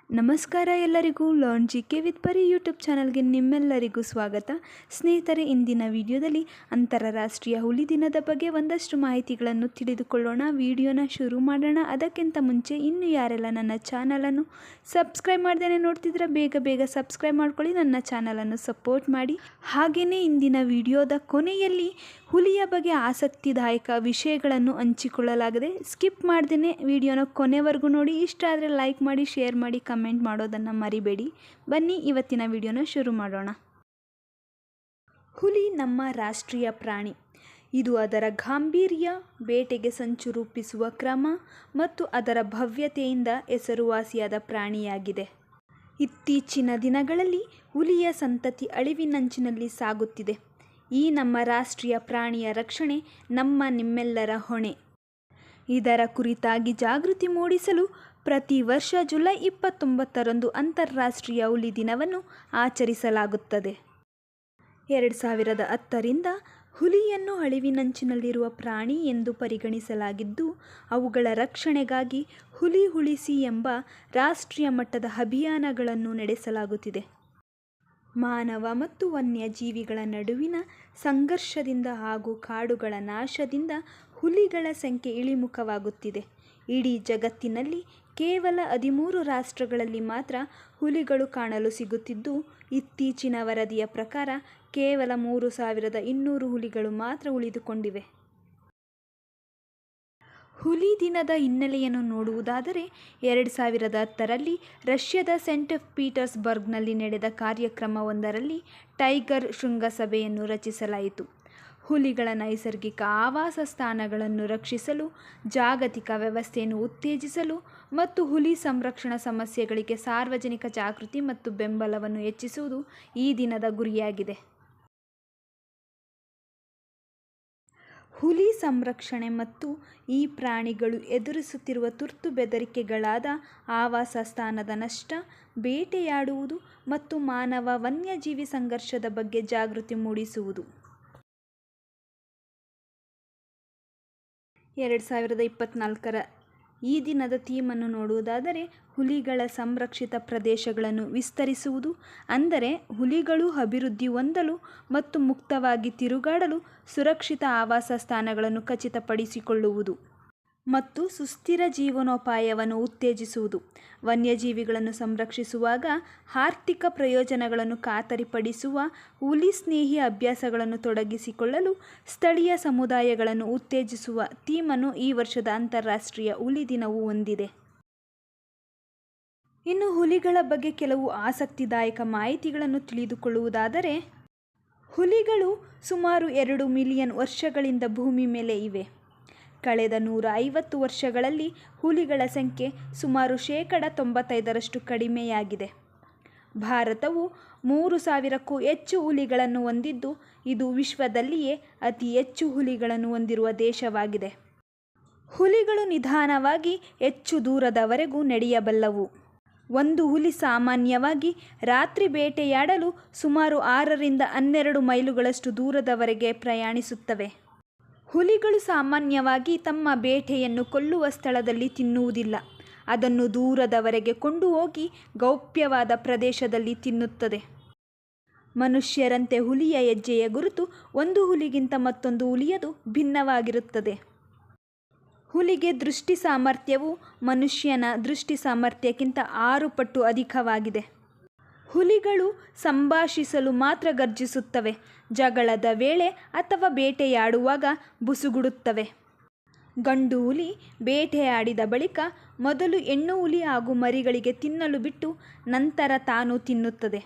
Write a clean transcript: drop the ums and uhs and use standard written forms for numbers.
ನಮಸ್ಕಾರ ಎಲ್ಲರಿಗೂ learn GK with ಪರಿ ಯೂಟ್ಯೂಬ್ ಚಾನಲ್ಗೆ ನಿಮ್ಮೆಲ್ಲರಿಗೂ ಸ್ವಾಗತ. ಸ್ನೇಹಿತರೆ, ಇಂದಿನ ವಿಡಿಯೋದಲ್ಲಿ ಅಂತಾರಾಷ್ಟ್ರೀಯ ಹುಲಿ ದಿನದ ಬಗ್ಗೆ ಒಂದಷ್ಟು ಮಾಹಿತಿಗಳನ್ನು ತಿಳಿದುಕೊಳ್ಳೋಣ. ವಿಡಿಯೋನ ಶುರು ಮಾಡೋಣ. ಅದಕ್ಕಿಂತ ಮುಂಚೆ ಇನ್ನೂ ಯಾರೆಲ್ಲ ನನ್ನ ಚಾನಲನ್ನು ಸಬ್ಸ್ಕ್ರೈಬ್ ಮಾಡ್ದೇ ನೋಡ್ತಿದ್ರೆ ಬೇಗ ಸಬ್ಸ್ಕ್ರೈಬ್ ಮಾಡ್ಕೊಳ್ಳಿ, ನನ್ನ ಚಾನಲನ್ನು ಸಪೋರ್ಟ್ ಮಾಡಿ. ಹಾಗೆಯೇ ಇಂದಿನ ವಿಡಿಯೋದ ಕೊನೆಯಲ್ಲಿ ಹುಲಿಯ ಬಗ್ಗೆ ಆಸಕ್ತಿದಾಯಕ ವಿಷಯಗಳನ್ನು ಹಂಚಿಕೊಳ್ಳಲಾಗಿದೆ. ಸ್ಕಿಪ್ ಮಾಡ್ದೇ ವಿಡಿಯೋನ ಕೊನೆವರೆಗೂ ನೋಡಿ. ಇಷ್ಟ ಆದರೆ ಲೈಕ್ ಮಾಡಿ, ಶೇರ್ ಮಾಡಿ, ಕಮೆಂಟ್ ಮಾಡೋದನ್ನು ಮರಿಬೇಡಿ. ಬನ್ನಿ ಇವತ್ತಿನ ವಿಡಿಯೋನ ಶುರು ಮಾಡೋಣ. ಹುಲಿ ನಮ್ಮ ರಾಷ್ಟ್ರೀಯ ಪ್ರಾಣಿ. ಇದು ಅದರ ಗಾಂಭೀರ್ಯ, ಬೇಟೆಗೆ ಸಂಚು ರೂಪಿಸುವ ಕ್ರಮ ಮತ್ತು ಅದರ ಭವ್ಯತೆಯಿಂದ ಹೆಸರುವಾಸಿಯಾದ ಪ್ರಾಣಿಯಾಗಿದೆ. ಇತ್ತೀಚಿನ ದಿನಗಳಲ್ಲಿ ಹುಲಿಯ ಸಂತತಿ ಅಳಿವಿನಂಚಿನಲ್ಲಿ ಸಾಗುತ್ತಿದೆ. ಈ ನಮ್ಮ ರಾಷ್ಟ್ರೀಯ ಪ್ರಾಣಿಯ ರಕ್ಷಣೆ ನಿಮ್ಮೆಲ್ಲರ ಹೊಣೆ. ಇದರ ಕುರಿತಾಗಿ ಜಾಗೃತಿ ಮೂಡಿಸಲು ಪ್ರತಿ ವರ್ಷ ಜುಲೈ 29ರಂದು ಅಂತಾರಾಷ್ಟ್ರೀಯ ಹುಲಿ ದಿನವನ್ನು ಆಚರಿಸಲಾಗುತ್ತದೆ. 2010ರಿಂದ ಹುಲಿಯನ್ನು ಅಳಿವಿನಂಚಿನಲ್ಲಿರುವ ಪ್ರಾಣಿ ಎಂದು ಪರಿಗಣಿಸಲಾಗಿದ್ದು, ಅವುಗಳ ರಕ್ಷಣೆಗಾಗಿ ಹುಲಿ ಉಳಿಸಿ ಎಂಬ ರಾಷ್ಟ್ರೀಯ ಮಟ್ಟದ ಅಭಿಯಾನಗಳನ್ನು ನಡೆಸಲಾಗುತ್ತಿದೆ. ಮಾನವ ಮತ್ತು ವನ್ಯಜೀವಿಗಳ ನಡುವಿನ ಸಂಘರ್ಷದಿಂದ ಹಾಗೂ ಕಾಡುಗಳ ನಾಶದಿಂದ ಹುಲಿಗಳ ಸಂಖ್ಯೆ ಇಳಿಮುಖವಾಗುತ್ತಿದೆ. ಇಡೀ ಜಗತ್ತಿನಲ್ಲಿ ಕೇವಲ 13 ರಾಷ್ಟ್ರಗಳಲ್ಲಿ ಮಾತ್ರ ಹುಲಿಗಳು ಕಾಣಲು ಸಿಗುತ್ತಿದ್ದು, ಇತ್ತೀಚಿನ ವರದಿಯ ಪ್ರಕಾರ ಕೇವಲ 3200 ಹುಲಿಗಳು ಮಾತ್ರ ಉಳಿದುಕೊಂಡಿವೆ. ಹುಲಿ ದಿನದ ಹಿನ್ನೆಲೆಯನ್ನು ನೋಡುವುದಾದರೆ, 2010ರಲ್ಲಿ ರಷ್ಯಾದ ಸೇಂಟ್ ಪೀಟರ್ಸ್ಬರ್ಗ್ನಲ್ಲಿ ನಡೆದ ಕಾರ್ಯಕ್ರಮವೊಂದರಲ್ಲಿ ಟೈಗರ್ ಶೃಂಗಸಭೆಯನ್ನು ರಚಿಸಲಾಯಿತು. ಹುಲಿಗಳ ನೈಸರ್ಗಿಕ ಆವಾಸ ಸ್ಥಾನಗಳನ್ನು ರಕ್ಷಿಸಲು, ಜಾಗತಿಕ ವ್ಯವಸ್ಥೆಯನ್ನು ಉತ್ತೇಜಿಸಲು ಮತ್ತು ಹುಲಿ ಸಂರಕ್ಷಣಾ ಸಮಸ್ಯೆಗಳಿಗೆ ಸಾರ್ವಜನಿಕ ಜಾಗೃತಿ ಮತ್ತು ಬೆಂಬಲವನ್ನು ಹೆಚ್ಚಿಸುವುದು ಈ ದಿನದ ಗುರಿಯಾಗಿದೆ. ಹುಲಿ ಸಂರಕ್ಷಣೆ ಮತ್ತು ಈ ಪ್ರಾಣಿಗಳು ಎದುರಿಸುತ್ತಿರುವ ತುರ್ತು ಬೆದರಿಕೆಗಳಾದ ಆವಾಸ ಸ್ಥಾನದ ನಷ್ಟ, ಬೇಟೆಯಾಡುವುದು ಮತ್ತು ಮಾನವ ವನ್ಯಜೀವಿ ಸಂಘರ್ಷದ ಬಗ್ಗೆ ಜಾಗೃತಿ ಮೂಡಿಸುವುದು. 2024ರ ಈ ದಿನದ ಥೀಮನ್ನು ನೋಡುವುದಾದರೆ, ಹುಲಿಗಳ ಸಂರಕ್ಷಿತ ಪ್ರದೇಶಗಳನ್ನು ವಿಸ್ತರಿಸುವುದು, ಅಂದರೆ ಹುಲಿಗಳು ಅಭಿವೃದ್ಧಿ ಹೊಂದಲು ಮತ್ತು ಮುಕ್ತವಾಗಿ ತಿರುಗಾಡಲು ಸುರಕ್ಷಿತ ಆವಾಸ ಸ್ಥಾನಗಳನ್ನು ಖಚಿತಪಡಿಸಿಕೊಳ್ಳುವುದು ಮತ್ತು ಸುಸ್ಥಿರ ಜೀವನೋಪಾಯವನ್ನು ಉತ್ತೇಜಿಸುವುದು. ವನ್ಯಜೀವಿಗಳನ್ನು ಸಂರಕ್ಷಿಸುವಾಗ ಆರ್ಥಿಕ ಪ್ರಯೋಜನಗಳನ್ನು ಖಾತರಿಪಡಿಸುವ ಹುಲಿ ಸ್ನೇಹಿ ಅಭ್ಯಾಸಗಳನ್ನು ತೊಡಗಿಸಿಕೊಳ್ಳಲು ಸ್ಥಳೀಯ ಸಮುದಾಯಗಳನ್ನು ಉತ್ತೇಜಿಸುವ ಥೀಮನ್ನು ಈ ವರ್ಷದ ಅಂತಾರಾಷ್ಟ್ರೀಯ ಹುಲಿ ದಿನವು ಹೊಂದಿದೆ. ಇನ್ನು ಹುಲಿಗಳ ಬಗ್ಗೆ ಕೆಲವು ಆಸಕ್ತಿದಾಯಕ ಮಾಹಿತಿಗಳನ್ನು ತಿಳಿದುಕೊಳ್ಳುವುದಾದರೆ, ಹುಲಿಗಳು ಸುಮಾರು 2 ಮಿಲಿಯನ್ ವರ್ಷಗಳಿಂದ ಭೂಮಿ ಮೇಲೆ ಇವೆ. ಕಳೆದ 150 ವರ್ಷಗಳಲ್ಲಿ ಹುಲಿಗಳ ಸಂಖ್ಯೆ ಸುಮಾರು 95% ಕಡಿಮೆಯಾಗಿದೆ. ಭಾರತವು 3000ಕ್ಕೂ ಹೆಚ್ಚು ಹುಲಿಗಳನ್ನು ಹೊಂದಿದ್ದು, ಇದು ವಿಶ್ವದಲ್ಲಿಯೇ ಅತಿ ಹೆಚ್ಚು ಹುಲಿಗಳನ್ನು ಹೊಂದಿರುವ ದೇಶವಾಗಿದೆ. ಹುಲಿಗಳು ನಿಧಾನವಾಗಿ ಹೆಚ್ಚು ದೂರದವರೆಗೂ ನಡೆಯಬಲ್ಲವು. ಒಂದು ಹುಲಿ ಸಾಮಾನ್ಯವಾಗಿ ರಾತ್ರಿ ಬೇಟೆಯಾಡಲು ಸುಮಾರು 6ರಿಂದ 12 ಮೈಲುಗಳಷ್ಟು ದೂರದವರೆಗೆ ಪ್ರಯಾಣಿಸುತ್ತವೆ. ಹುಲಿಗಳು ಸಾಮಾನ್ಯವಾಗಿ ತಮ್ಮ ಬೇಟೆಯನ್ನು ಕೊಲ್ಲುವ ಸ್ಥಳದಲ್ಲಿ ತಿನ್ನುವುದಿಲ್ಲ. ಅದನ್ನು ದೂರದವರೆಗೆ ಕೊಂಡು ಹೋಗಿ ಗೌಪ್ಯವಾದ ಪ್ರದೇಶದಲ್ಲಿ ತಿನ್ನುತ್ತದೆ. ಮನುಷ್ಯರಂತೆ ಹುಲಿಯ ಹೆಜ್ಜೆಯ ಗುರುತು ಒಂದು ಹುಲಿಗಿಂತ ಮತ್ತೊಂದು ಹುಲಿಯದು ಭಿನ್ನವಾಗಿರುತ್ತದೆ. ಹುಲಿಗೆ ದೃಷ್ಟಿ ಸಾಮರ್ಥ್ಯವು ಮನುಷ್ಯನ ದೃಷ್ಟಿ ಸಾಮರ್ಥ್ಯಕ್ಕಿಂತ 6 ಪಟ್ಟು ಅಧಿಕವಾಗಿದೆ. ಹುಲಿಗಳು ಸಂಭಾಷಿಸಲು ಮಾತ್ರ ಗರ್ಜಿಸುತ್ತವೆ. ಜಗಳದ ವೇಳೆ ಅಥವಾ ಬೇಟೆಯಾಡುವಾಗ ಬುಸುಗುಡುತ್ತವೆ. ಗಂಡು ಹುಲಿ ಬೇಟೆಯಾಡಿದ ಬಳಿಕ ಮೊದಲು ಹೆಣ್ಣು ಹುಲಿ ಹಾಗೂ ಮರಿಗಳಿಗೆ ತಿನ್ನಲು ಬಿಟ್ಟು ನಂತರ ತಾನು ತಿನ್ನುತ್ತದೆ.